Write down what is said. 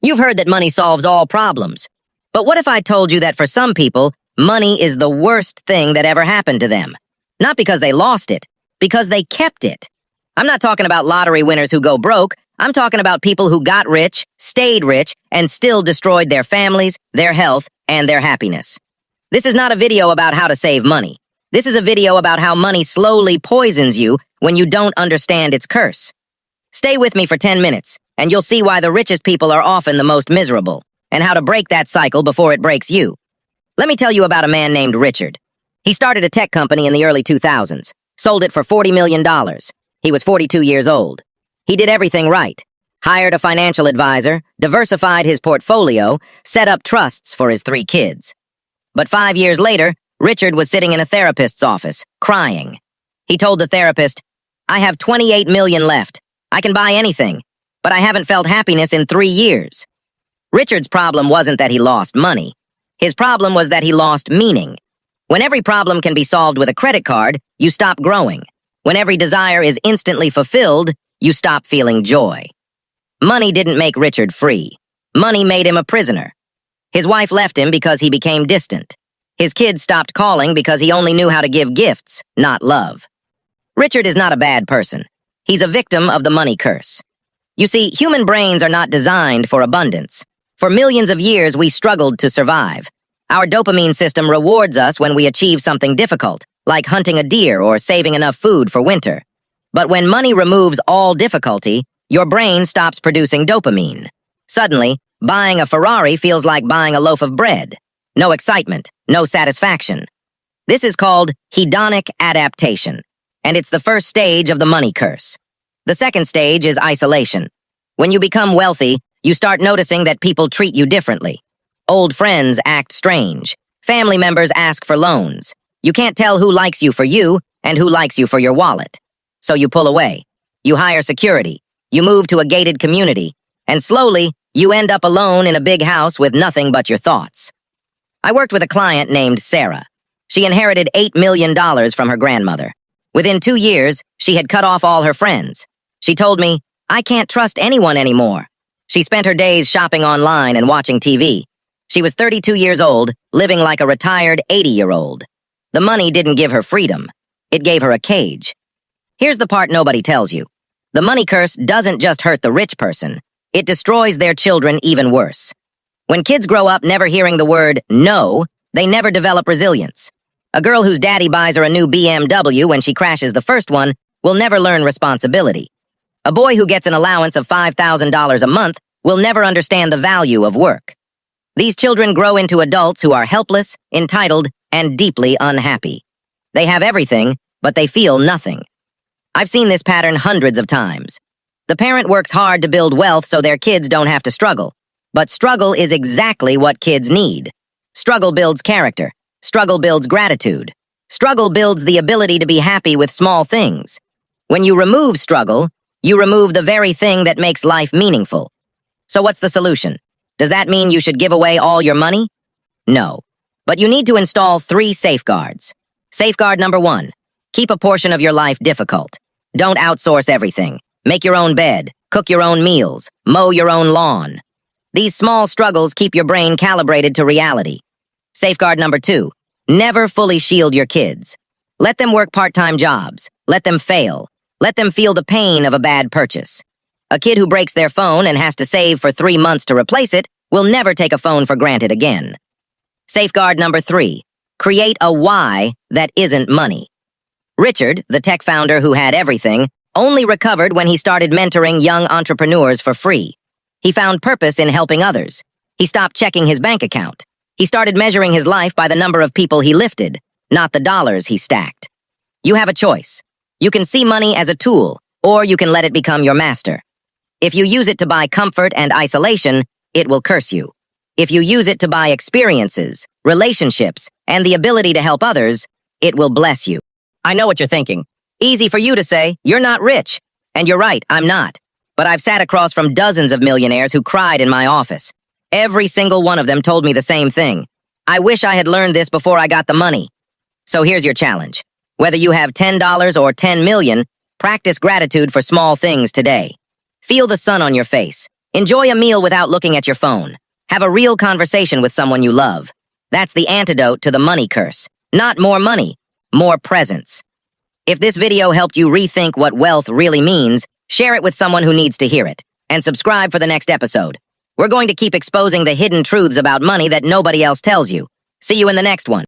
You've heard that money solves all problems. But what if I told you that for some people, money is the worst thing that ever happened to them? Not because they lost it, because they kept it. I'm not talking about lottery winners who go broke. I'm talking about people who got rich, stayed rich, and still destroyed their families, their health, and their happiness. This is not a video about how to save money. This is a video about how money slowly poisons you when you don't understand its curse. Stay with me for 10 minutes, and you'll see why the richest people are often the most miserable, and how to break that cycle before it breaks you. Let me tell you about a man named Richard. He started a tech company in the early 2000s, sold it for $40 million. He was 42 years old. He did everything right. Hired a financial advisor, diversified his portfolio, set up trusts for his 3 kids. But 5 years later, Richard was sitting in a therapist's office, crying. He told the therapist, "I have 28 million left. I can buy anything, but I haven't felt happiness in 3 years." Richard's problem wasn't that he lost money. His problem was that he lost meaning. When every problem can be solved with a credit card, you stop growing. When every desire is instantly fulfilled, you stop feeling joy. Money didn't make Richard free. Money made him a prisoner. His wife left him because he became distant. His kids stopped calling because he only knew how to give gifts, not love. Richard is not a bad person. He's a victim of the money curse. You see, human brains are not designed for abundance. For millions of years, we struggled to survive. Our dopamine system rewards us when we achieve something difficult, like hunting a deer or saving enough food for winter. But when money removes all difficulty, your brain stops producing dopamine. Suddenly, buying a Ferrari feels like buying a loaf of bread. No excitement, no satisfaction. This is called hedonic adaptation, and it's the first stage of the money curse. The second stage is isolation. When you become wealthy, you start noticing that people treat you differently. Old friends act strange. Family members ask for loans. You can't tell who likes you for you and who likes you for your wallet. So you pull away. You hire security. You move to a gated community. And slowly, you end up alone in a big house with nothing but your thoughts. I worked with a client named Sarah. She inherited $8 million from her grandmother. Within 2 years, she had cut off all her friends. She told me, "I can't trust anyone anymore." She spent her days shopping online and watching TV. She was 32 years old, living like a retired 80-year-old. The money didn't give her freedom. It gave her a cage. Here's the part nobody tells you. The money curse doesn't just hurt the rich person. It destroys their children even worse. When kids grow up never hearing the word no, they never develop resilience. A girl whose daddy buys her a new BMW when she crashes the first one will never learn responsibility. A boy who gets an allowance of $5,000 a month will never understand the value of work. These children grow into adults who are helpless, entitled, and deeply unhappy. They have everything, but they feel nothing. I've seen this pattern hundreds of times. The parent works hard to build wealth so their kids don't have to struggle. But struggle is exactly what kids need. Struggle builds character. Struggle builds gratitude. Struggle builds the ability to be happy with small things. When you remove struggle, you remove the very thing that makes life meaningful. So what's the solution? Does that mean you should give away all your money? No. But you need to install 3 safeguards. Safeguard number 1, keep a portion of your life difficult. Don't outsource everything. Make your own bed, cook your own meals, mow your own lawn. These small struggles keep your brain calibrated to reality. Safeguard number 2, never fully shield your kids. Let them work part-time jobs. Let them fail. Let them feel the pain of a bad purchase. A kid who breaks their phone and has to save for 3 months to replace it will never take a phone for granted again. Safeguard number 3, create a why that isn't money. Richard, the tech founder who had everything, only recovered when he started mentoring young entrepreneurs for free. He found purpose in helping others. He stopped checking his bank account. He started measuring his life by the number of people he lifted, not the dollars he stacked. You have a choice. You can see money as a tool, or you can let it become your master. If you use it to buy comfort and isolation, it will curse you. If you use it to buy experiences, relationships, and the ability to help others, it will bless you. I know what you're thinking. Easy for you to say, you're not rich. And you're right, I'm not. But I've sat across from dozens of millionaires who cried in my office. Every single one of them told me the same thing. I wish I had learned this before I got the money. So here's your challenge. Whether you have $10 or 10 million, practice gratitude for small things today. Feel the sun on your face. Enjoy a meal without looking at your phone. Have a real conversation with someone you love. That's the antidote to the money curse. Not more money, more presence. If this video helped you rethink what wealth really means, share it with someone who needs to hear it. And subscribe for the next episode. We're going to keep exposing the hidden truths about money that nobody else tells you. See you in the next one.